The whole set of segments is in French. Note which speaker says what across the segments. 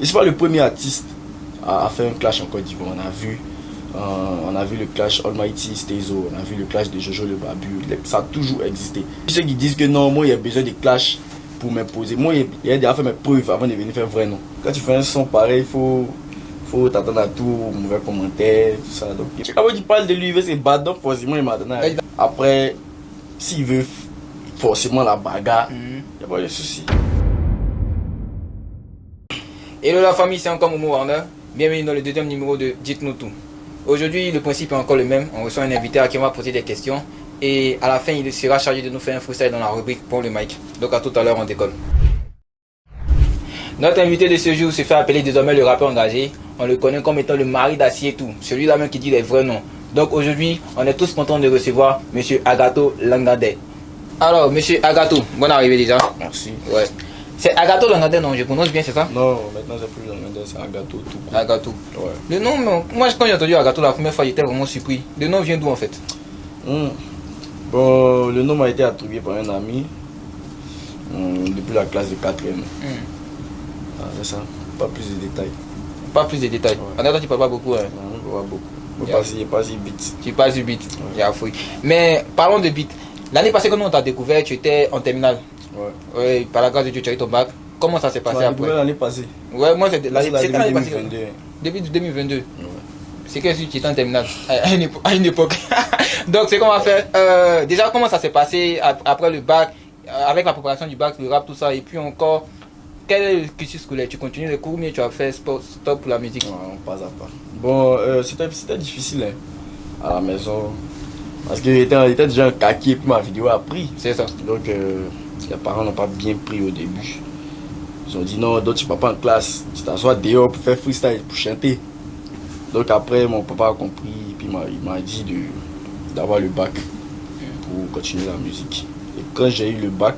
Speaker 1: je suis pas le premier artiste à faire un clash en Côte d'Ivoire. On a vu le clash Almighty Stezo, on a vu le clash de Jojo le Babu, ça a toujours existé. Ceux qui disent que non, moi il y a besoin de clash pour m'imposer, moi il y a déjà fait mes preuves avant de venir faire vrai nom. Quand tu fais un son pareil, il faut t'attendre à tout, mauvais commentaires, tout ça. Donc, quand tu parles de lui, il veut se battre, donc forcément il m'attend. Après, s'il veut forcément la bagarre, il n'y a pas de souci.
Speaker 2: Hello la famille, c'est encore Momo Warner. Bienvenue dans le deuxième numéro de Dites-nous tout. Aujourd'hui, le principe est encore le même. On reçoit un invité à qui on va poser des questions. Et à la fin, il sera chargé de nous faire un freestyle dans la rubrique pour le mic. Donc à tout à l'heure, on décolle. Notre invité de ce jour se fait appeler désormais le rappeur engagé. On le connaît comme étant le mari d'Acier et tout. Celui-là même qui dit les vrais noms. Donc aujourd'hui, on est tous contents de recevoir Monsieur Agato Langandais. Alors, Monsieur Agato, bonne arrivée déjà.
Speaker 1: Merci.
Speaker 2: Ouais. C'est Agato Langandais, non? Je prononce bien, c'est ça?
Speaker 1: Non, maintenant c'est plus Langandais, c'est Agato tout court.
Speaker 2: Agato.
Speaker 1: Ouais.
Speaker 2: Le nom, moi quand j'ai entendu Agato la première fois, j'étais vraiment surpris. Le nom vient d'où en fait?
Speaker 1: Bon, le nom m'a été attribué par un ami depuis la classe de 4e. Ah, c'est ça, pas plus de détails.
Speaker 2: Pas plus de détails.
Speaker 1: Ouais.
Speaker 2: En attendant, tu parles pas beaucoup. Hein.
Speaker 1: Non, je vois beaucoup. Je ne pas si vite.
Speaker 2: Tu passes du beat. Ouais. Mais parlons de beat. L'année passée, quand on t'a découvert, tu étais en terminale.
Speaker 1: Ouais.
Speaker 2: Ouais, par la grâce de Dieu, tu as eu ton bac. Comment ça s'est passé après?
Speaker 1: L'année passée.
Speaker 2: Ouais, moi c'était l'année passée.
Speaker 1: 2022.
Speaker 2: Début 2022.
Speaker 1: Ouais.
Speaker 2: C'est que si tu étais en terminale à une époque. Donc, c'est qu'on va faire. Déjà, comment ça s'est passé après le bac, avec la préparation du bac, le rap, tout ça. Et puis encore, quel est le cursus scolaire? Tu continues les cours, mais tu as fait stop pour la musique?
Speaker 1: Ouais, pas à pas. Bon, c'était difficile hein, à la maison. Parce que j'étais déjà un kaki et puis ma vidéo a pris.
Speaker 2: C'est ça.
Speaker 1: Donc, les parents n'ont pas bien pris au début. Ils ont dit non, d'autres tu ne vas pas en classe. Tu t'assois dehors pour faire freestyle, pour chanter. Donc après, mon papa a compris et puis il m'a dit d'avoir le bac pour continuer la musique. Et quand j'ai eu le bac,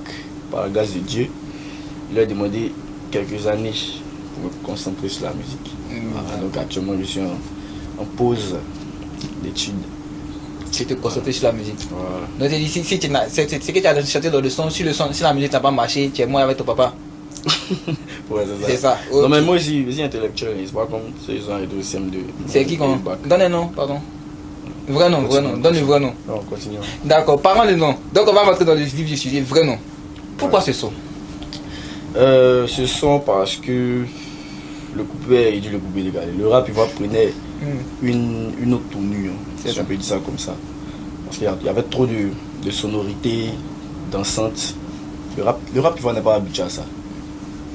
Speaker 1: par la grâce de Dieu, il a demandé quelques années pour me concentrer sur la musique. Voilà, donc actuellement, je suis en pause d'études.
Speaker 2: Tu te concentrer sur la musique.
Speaker 1: Voilà.
Speaker 2: Donc c'est que tu as chanté dans le son, si la musique n'a pas marché, tu es mort avec ton papa.
Speaker 1: Ouais,
Speaker 2: c'est ça. Okay.
Speaker 1: Non mais moi aussi intellectuel, c'est pas comme ces gens et de CM2.
Speaker 2: C'est qui qu'on donne un nom, pardon. Vrai nom, donne le vrai nom.
Speaker 1: Non, continuons.
Speaker 2: D'accord, parlons le nom. Donc on va rentrer dans le vif du sujet, vrai nom. Pourquoi ce son?
Speaker 1: Ce son parce que le coupé, il dit le coupé décalé. Le rap il va prendre une autre tournure, si on peut dire ça comme ça. Parce qu'il y avait trop de sonorités dansantes. Le rap il va n'est pas habitué à ça.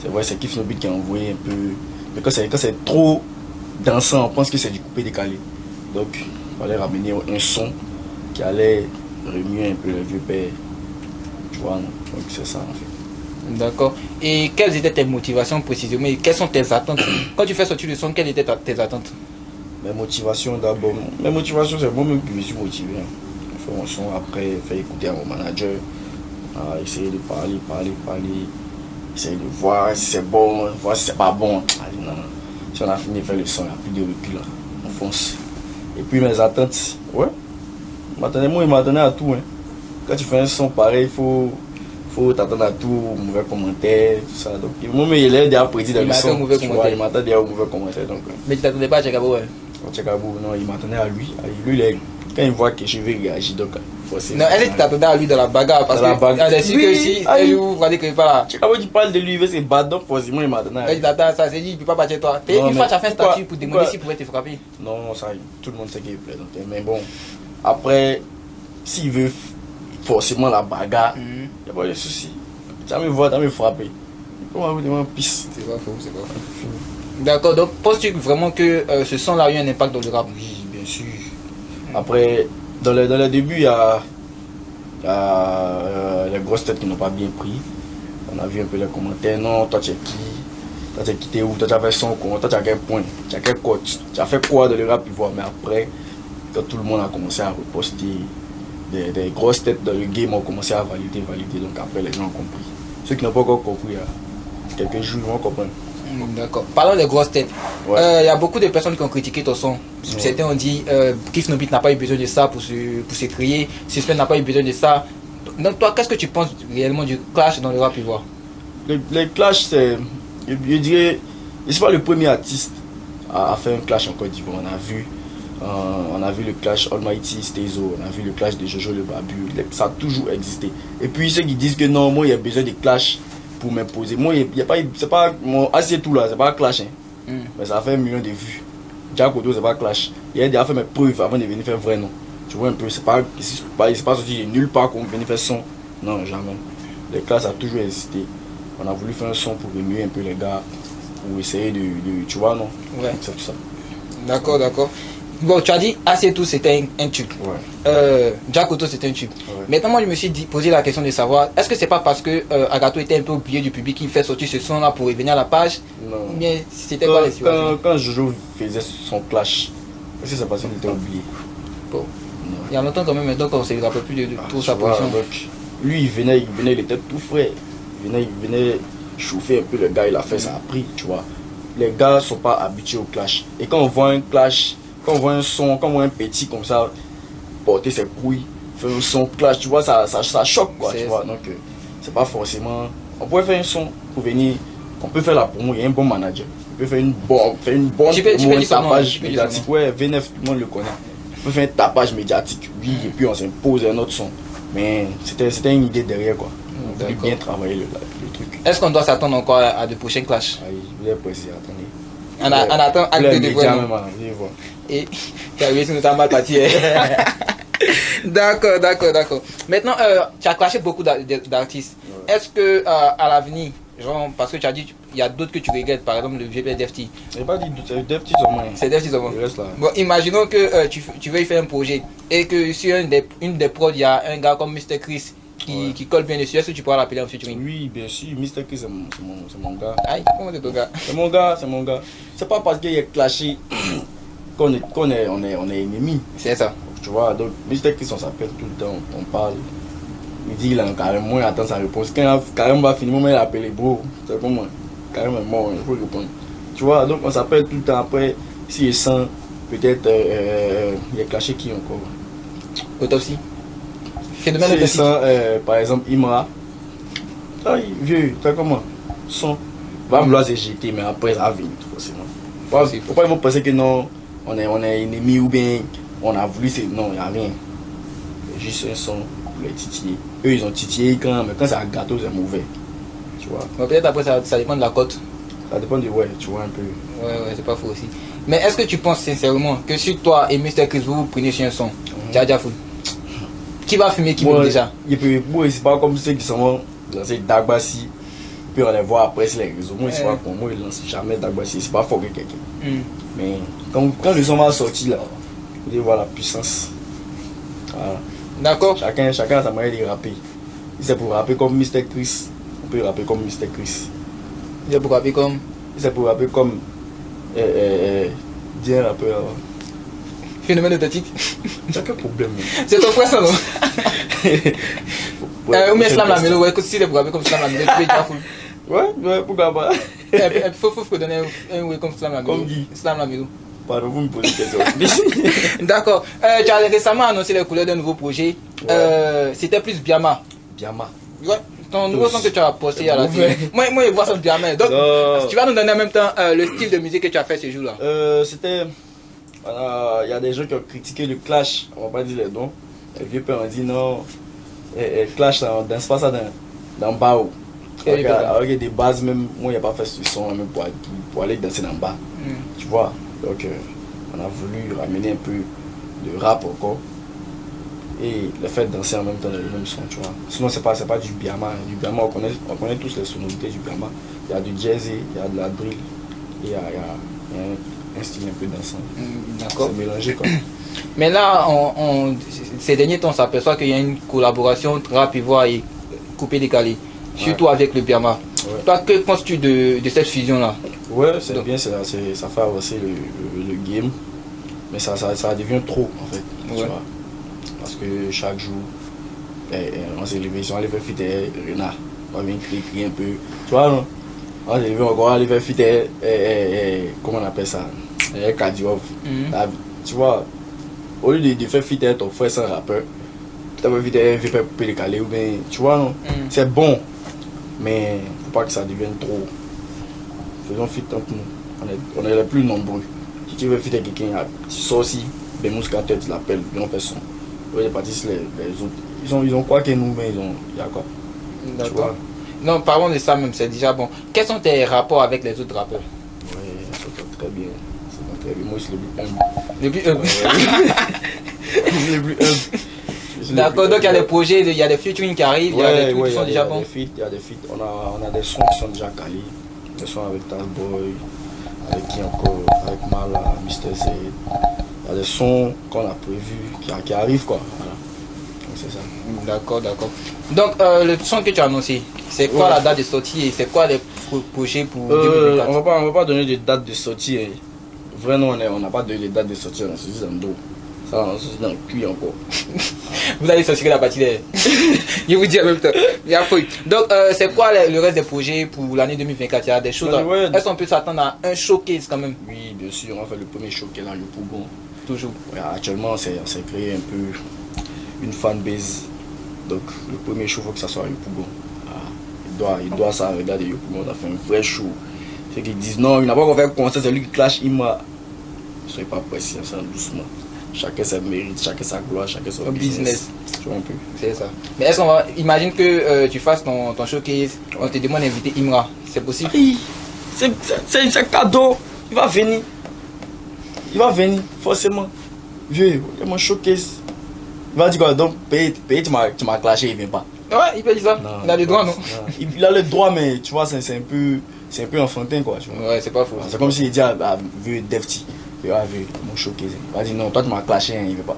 Speaker 1: C'est vrai, c'est Kif Nobit qui a envoyé un peu. Mais quand c'est trop dansant, on pense que c'est du coupé décalé. Donc, il fallait ramener un son qui allait remuer un peu le vieux père. Tu vois, non? Donc, c'est ça en fait.
Speaker 2: D'accord. Et quelles étaient tes motivations précisément? Et quelles sont tes attentes? Quand tu fais sortir le son, quelles étaient tes attentes?
Speaker 1: Mes motivations d'abord. Mes motivations, c'est moi-même qui me suis motivé. Faire mon son, après, faire écouter à mon manager. Essayer de parler. Essayer de voir si c'est bon, voir si c'est pas bon. Allez, non. Si on a fini de faire le son, il n'y a plus de recul là. On fonce. Et puis mes attentes, ouais. Moi, il m'attendait à tout. Hein. Quand tu fais un son pareil, il faut t'attendre à tout, mauvais commentaires, tout ça. Donc, moi, il est déjà prédit dans le son. Il m'attendait déjà aux mauvais commentaires. Donc,
Speaker 2: mais tu t'attendais pas à Tchekabou, ouais?
Speaker 1: Tchekabou, non, il m'attendait à lui. Lui, quand il voit que je vais réagir, donc forcément.
Speaker 2: Non, est-ce que tu t'attendais à lui dans la bagarre? Parce qu'il a décidé que si vous voyez que pas là.
Speaker 1: Quand tu parles de lui, il veut se battre, donc forcément il m'attendait à lui.
Speaker 2: Il t'attend à ça, c'est dit, il ne peut pas battre toi. Une fois, tu as fait un statut pour demander s'il pouvait te frapper.
Speaker 1: Non, ça, tout le monde sait qu'il plaisante. Mais bon, après, s'il veut forcément la bagarre, il n'y a pas de souci. Tu vas me voir, tu vas me frapper. Comment vous demandez pisse?
Speaker 2: C'est pas faux, c'est pas faux. D'accord, donc penses-tu vraiment que ce son-là a eu un impact dans le rap?
Speaker 1: Oui, bien sûr. Après, dans le début, il y a les grosses têtes qui n'ont pas bien pris. On a vu un peu les commentaires. Non, toi tu es qui? Toi tu es quitté où? Toi tu as fait son con? Toi tu as quel point? Tu as quel coach? Tu as fait quoi dans le rap? Mais après, quand tout le monde a commencé à reposter, des grosses têtes dans le game ont commencé à valider. Donc après, les gens ont compris. Ceux qui n'ont pas encore compris, il y a quelques jours, ils vont comprendre.
Speaker 2: D'accord. Parlons des grosses têtes. Il y a beaucoup de personnes qui ont critiqué ton son. Certains ont dit Kif Nobit n'a pas eu besoin de ça pour se crier. Suspect n'a pas eu besoin de ça. Donc toi, qu'est-ce que tu penses réellement du clash dans le rap ivoire?
Speaker 1: Les clashs, c'est, je dirais, Et c'est pas le premier artiste à faire un clash en Côte d'Ivoire. On a vu le clash Almighty Stezo, on a vu le clash de Jojo le Babu. Ça a toujours existé. Et puis ceux qui disent que non, moi il y a besoin de clash pour m'imposer. Moi, il y a pas, c'est pas mon assez tout là, c'est pas clash. Hein. Mais ça a fait 1 million de vues. Jack Odo, c'est pas clash. Il a déjà fait mes preuves avant de venir faire vrai nom. Tu vois un peu, c'est pas sorti nulle part qu'on venait faire son. Non, jamais. Les classes a toujours existé. On a voulu faire un son pour remuer un peu les gars, pour essayer de tu vois, non?
Speaker 2: Ouais.
Speaker 1: C'est tout ça.
Speaker 2: D'accord, d'accord. Bon, tu as dit assez tout, c'était un tube.
Speaker 1: Ouais.
Speaker 2: Jack Otto, c'était un tube.
Speaker 1: Ouais.
Speaker 2: Maintenant, moi, je me suis posé la question de savoir, est-ce que c'est pas parce que Agato était un peu oublié du public qu'il fait sortir ce son-là pour revenir à la page?
Speaker 1: Non.
Speaker 2: Ou bien c'était quoi les situations?
Speaker 1: Quand Jojo faisait son clash, est-ce que c'est parce qu'il était oublié?
Speaker 2: Bon.
Speaker 1: Non.
Speaker 2: Il y a longtemps quand même, maintenant qu'on ne se rappelle plus de toute sa
Speaker 1: vois,
Speaker 2: position.
Speaker 1: donc, lui, il venait, il était tout frais. Il venait chauffer un peu le gars, il a fait, ça a pris, tu vois. Les gars ne sont pas habitués au clash. Et quand on voit un clash, quand on voit un son, quand on voit un petit comme ça, porter ses couilles, faire un son clash, tu vois, ça choque, quoi, tu vois. Donc, c'est pas forcément... On pourrait faire un son pour venir, on peut faire la promo, il y a un bon manager. On peut faire une bonne promo, un tapage médiatique. Ouais, V9, tout le monde le connaît. On peut faire un tapage médiatique, oui, et puis on s'impose un autre son. Mais c'était une idée derrière, quoi. On voulait bien travailler le truc.
Speaker 2: Est-ce qu'on doit s'attendre encore à de prochains clashs?
Speaker 1: Oui, je voulais préciser, attendez.
Speaker 2: On attend acte de voir. Et tu as réussi notamment mal parti. D'accord, d'accord, d'accord. Maintenant, tu as clashé beaucoup d'artistes. Ouais. Est-ce que à l'avenir, genre, parce que tu as dit il y a d'autres que tu regrettes, par exemple le VP Defty.
Speaker 1: Je n'ai pas dit c'est Defty au moins.
Speaker 2: C'est Defty au moins. Bon, imaginons que tu veuilles faire un projet et que sur une des prods, il y a un gars comme Mr. Chris qui colle bien dessus. Est-ce que tu pourras l'appeler en featuring?
Speaker 1: Oui, bien sûr. Mr. Chris, c'est mon gars.
Speaker 2: Aïe, comment c'est ton gars?
Speaker 1: C'est mon gars, c'est mon gars. C'est pas parce qu'il est clashé qu'on est ennemis.
Speaker 2: C'est ça.
Speaker 1: Tu vois, donc Mr. Chris, on s'appelle tout le temps, on parle. Il dit qu'il a carrément, il attend sa réponse. Quand carrément va finir, il a appelé bro. C'est comme moi. Carrément mort, il faut répondre. Tu vois, donc on s'appelle tout le temps. Après, s'il sent, peut-être, il est clashé qui encore?
Speaker 2: Autopsie.
Speaker 1: Phénomène de par exemple, Imra. Aïe, vieux, tu sais comment? Son. Va vouloir se jeter, mais après, ça va venir, forcément. Pourquoi ils vont penser que non, on est ennemis ou bien on a voulu, non, il n'y a rien. Juste un son pour les titiller. Eux, ils ont titillé quand, mais quand c'est un gâteau, c'est mauvais. Tu vois.
Speaker 2: Peut-être après, ça dépend de la cote.
Speaker 1: Ça dépend de, ouais, tu vois un peu.
Speaker 2: Ouais, c'est pas faux aussi. Mais est-ce que tu penses sincèrement que si toi et Mr. Chris vous prenez sur un son, Dja Fou, qui va fumer qui veut déjà?
Speaker 1: Moi, c'est pas comme ceux qui sont lancés Dagbassi, puis on les voit après sur les réseaux. Moi, c'est pas pour moi, ils lancent jamais Dagbassi, c'est pas fort que quelqu'un. Mais quand le son va sortir là, vous allez voir la puissance. Voilà.
Speaker 2: D'accord.
Speaker 1: Chacun a sa manière de rapper. Si c'est pour rapper comme Mr. Chris, on peut rapper comme Mr. Chris.
Speaker 2: Si c'est pour rapper comme?
Speaker 1: Si c'est pour rapper comme. Dis un rappeur.
Speaker 2: Phénomène autotique.
Speaker 1: T'as quel problème?
Speaker 2: C'est ton frère ça non? Ou bien Slam la Mélo, ouais, si c'est pour rapper comme Slam la Mélo, tu peux Dja Fou.
Speaker 1: Ouais, pourquoi pas?
Speaker 2: Il faut donner un way comme Slam la Mélo.
Speaker 1: Comme qui?
Speaker 2: Slam la Mélo.
Speaker 1: Pardon, vous me posez des questions.
Speaker 2: D'accord. Tu as récemment annoncé les couleurs d'un nouveau projet. Ouais. C'était plus Biama.
Speaker 1: Biama.
Speaker 2: Ouais. Ton nouveau son que tu as posté à la télé. Moi, je vois ça Biama. Donc, tu vas nous donner en même temps le style de musique que tu as fait ce jour-là.
Speaker 1: C'était. Il y a des gens qui ont critiqué le clash. On va pas dire les noms. Les vieux pères ont dit non. Clash, on danse pas ça dans Bao. Alors qu'il y a des bases, même moi, il n'y a pas fait ce son même pour aller danser dans bas. Tu vois. Donc, on a voulu ramener un peu de rap encore. Et le fait de danser en même temps le même son, tu vois. Sinon, c'est pas du Biama. Du Biama, on connaît tous les sonorités du Biama. Il y a du jazz, il y a de la drill, et il y a un style un peu dansant.
Speaker 2: D'accord.
Speaker 1: C'est mélangé quoi.
Speaker 2: Mais là, ces derniers temps, on s'aperçoit qu'il y a une collaboration entre rap ivoire et coupé décalé. Surtout avec le Biama. Ouais. Toi, que penses-tu de cette fusion-là?
Speaker 1: Ouais, c'est bien, ça fait avancer le game. Mais ça devient trop en fait. Ouais. Tu vois. Parce que chaque jour, on s'est levé, si on allait faire fiter Renard, on va venir crier un peu. Tu vois, non? On s'est levé encore, on allait faire fiter, comment on appelle ça? Kadiov. Tu vois, au lieu de faire fiter ton frère sans rappeur, tu vas faire fiter un peu décalé ou bien, tu vois, non? C'est bon, mais faut pas que ça devienne trop. faisons fit entre nous. On est les plus nombreux. Si tu veux fit avec quelqu'un, tu sors aussi, ben Mouscateur, tu l'appelles, bien on fait son. Les partis, les autres, ils ont quoi que nous, mais il y a quoi.
Speaker 2: D'accord. Non, parlons de ça même, c'est déjà bon. Quels sont tes rapports avec les autres rappeurs?
Speaker 1: Oui, ça s'entend très bien. Moi, je suis le plus humble.
Speaker 2: Le plus humble.
Speaker 1: Le plus humble.
Speaker 2: D'accord, donc il y a des projets, il y a des featuring qui arrivent, il y a des trucs qui sont déjà bons.
Speaker 1: Il y a des feats, on a des sons qui sont déjà calés. Des sons avec Talboy, avec qui encore, avec Mala, Mr. Z. Il y a des sons qu'on a prévus qui arrivent quoi. Voilà. Donc c'est ça.
Speaker 2: D'accord. Donc le son que tu as annoncé, c'est quoi la date de sortie et c'est quoi les projets pour 2024?
Speaker 1: On va pas donner de date de sortie. Vraiment, on n'a pas donné de date de sortie, on a sorti dans le dos. Ça, on a sorti dans le cul encore.
Speaker 2: Vous allez sortir la partie là. Je vous dis en même temps. Il y a fouille. Donc c'est quoi le reste des projets pour l'année 2024? Il y a des choses. Est-ce qu'on peut s'attendre à un showcase quand même?
Speaker 1: Oui, bien sûr, on va faire le premier showcase dans le Pougon.
Speaker 2: Toujours.
Speaker 1: Ouais, actuellement, on s'est créé un peu une fanbase. Donc le premier show, il faut que ça soit Yopougon. Il doit ça regarder Yopougon, on a fait un vrai show. Ceux qui disent non, il n'a pas encore fait un concert, c'est lui qui clash Ima. Ne soyez pas pressés, ça doucement. Chacun ses mérites, chacun sa gloire, chacun son business. Tu vois un peu.
Speaker 2: C'est ça. Mais est-ce qu'on va. Imagine que tu fasses ton showcase, on te demande d'inviter Imra. C'est possible?
Speaker 1: Oui, c'est un cadeau. Il va venir, forcément. Vieux, il y a mon showcase. Il va dire quoi, donc paye, tu m'as clashé, il vient pas.
Speaker 2: Ouais, il peut dire ça. Non, il a le droit, non?
Speaker 1: Il a le droit, mais tu vois, c'est un peu enfantin, quoi. Tu vois.
Speaker 2: Ouais, c'est pas faux.
Speaker 1: C'est comme s'il dit à vieux Defty, il va vu mon showcase. Il va dire non, toi tu m'as clashé, hein, il veut pas.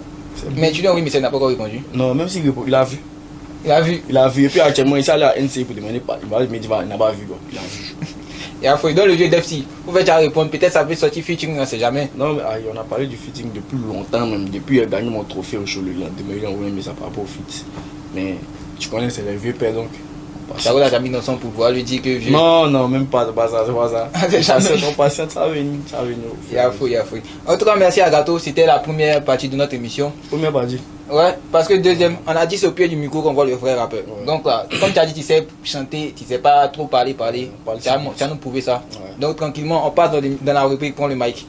Speaker 2: Mais tu dis oui, mais ça n'a pas encore répondu.
Speaker 1: Non, même s'il répond, il a vu.
Speaker 2: Il a vu.
Speaker 1: Et puis actuellement, il s'est allé à NC pour demander pas. Il va me dire, il n'a pas vu, quoi. Il a vu.
Speaker 2: Et après, dans le vieux Defty, vous faites à répondre, peut-être ça peut sortir featuring, on ne sait jamais.
Speaker 1: Non, mais on a parlé du fitting depuis longtemps, même depuis qu'il a gagné mon trophée au show le lendemain, il a envoyé un message par rapport au fit. Mais tu connais, c'est les vieux pères donc.
Speaker 2: Ça vous l'a mis dans son pouvoir, lui dire que vieux.
Speaker 1: Non, même pas, c'est pas ça.
Speaker 2: C'est jamais.
Speaker 1: Ton patient, ça va venir.
Speaker 2: Il y a fou. En tout cas, merci à Gato, c'était la première partie de notre émission.
Speaker 1: Première partie.
Speaker 2: Ouais, parce que deuxième, on a dit c'est au pied du micro qu'on voit le vrai rappeur. Ouais. Donc là, comme tu as dit, tu sais chanter, tu sais pas trop parler. Tu as nous prouvé ça. Ouais. Donc tranquillement, on passe dans la rubrique Prends le mic.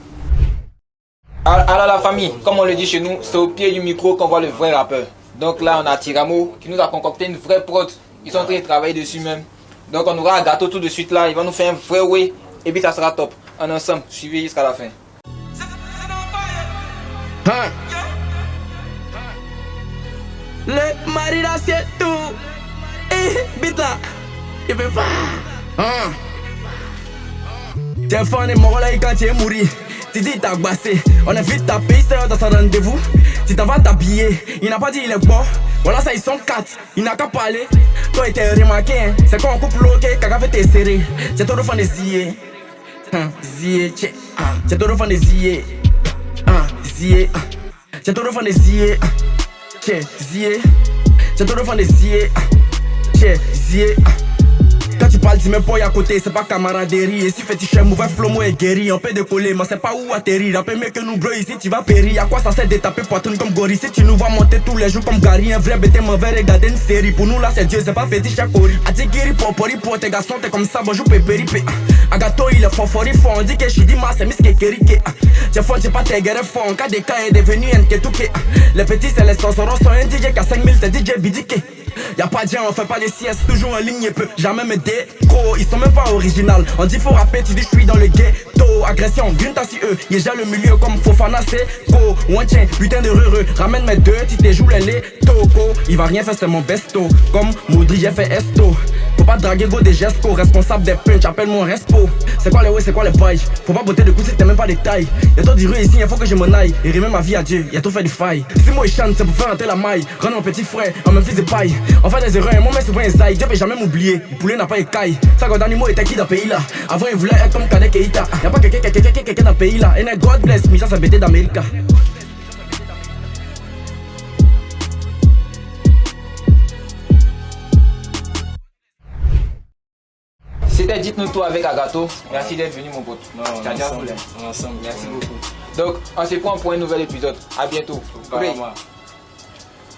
Speaker 2: Alors la famille, comme on le dit chez nous, c'est au pied du micro qu'on voit le vrai rappeur. Donc là, on a Tiramo qui nous a concocté une vraie prod. Ils sont en train de travailler dessus même. Donc on aura un Gato tout de suite là, il va nous faire un vrai way. Et puis ça sera top. En ensemble, suivez jusqu'à la fin.
Speaker 3: Le marido c'est tout. Bita, il veut pas. T'es fan et mort là quand tu es mouru. Tu dis t'as bassé, on est vite tapé, c'est dans son rendez-vous. Tu t'en vas t'habiller, il n'a pas dit il est bon. Voilà ça ils sont 4, il n'a qu'à parler. Toi il t'a remarqué, hein? C'est quand on coupe bloqué, caca fait tes serré. C'est tout le fan des zié. C'est tout le fan des zié. C'est tout le fan des zié. C'est tout le fan des zié. Quand tu parles, dis même pas à côté, c'est pas camaraderie. Et si fétiche mauvais flomo est guéri, on peut décoller, mais c'est pas où atterrir. Un peu mieux que nous, bro, ici tu vas périr. Y'a quoi ça sert de taper poitrine comme gorille? Si tu nous vois monter tous les jours comme Gary, un vrai bêté mauvais, regarder une série. Pour nous là, c'est Dieu, c'est pas fétiche à Cori. Adigiri, popori, pour tes garçons, t'es comme ça, bonjour, pépéri, pé. Agato, il est fort, on dit que je dis ma, c'est miske kerike. J'ai fond, j'ai pas tes guerres fort, en cas de cas est devenu un ketouke. Les petits, c'est les sorcerons, sont un DJ qui a 5000, c'est DJ Bidike. Y'a pas de gens, on fait pas des siestes, toujours en ligne et peu. Jamais me déco, ils sont même pas original. On dit faut rapper, tu dis je suis dans le ghetto. Agression, green tassi eux, y'a déjà le milieu comme Fofana, c'est go. One chain, putain de heureux, ramène mes deux, tu t'es joué les toko. Il va rien faire, c'est mon besto. Comme Moudri, j'ai fait esto. Faut pas draguer go des gestes, responsable des punch, appelle mon respo. C'est quoi les ouais, c'est quoi les bails? Faut pas botter de coups si t'es même pas des tailles. Y'a trop d'ireux ici, il faut que je m'en aille. Et remets ma vie à Dieu, y'a trop fait du faille. Si moi il chante, c'est pour faire rentrer la maille. Rendre mon petit frère, en même fils de paille. On fait des erreurs, mon mec souvent un zaï. Dieu peut jamais m'oublier, le poulet n'a pas écaille. Ça quand Danimo était qui dans le pays là? Avant il voulait être comme Kadek Keita. Y'a pas quelqu'un dans le pays là. Et God bless me, ça c'est bêté d'Amérique.
Speaker 2: C'était Dites-nous tout avec Agato. Merci d'être venu mon pote.
Speaker 1: Ensemble.
Speaker 2: Merci beaucoup. Donc on se prend pour un nouvel épisode. À bientôt.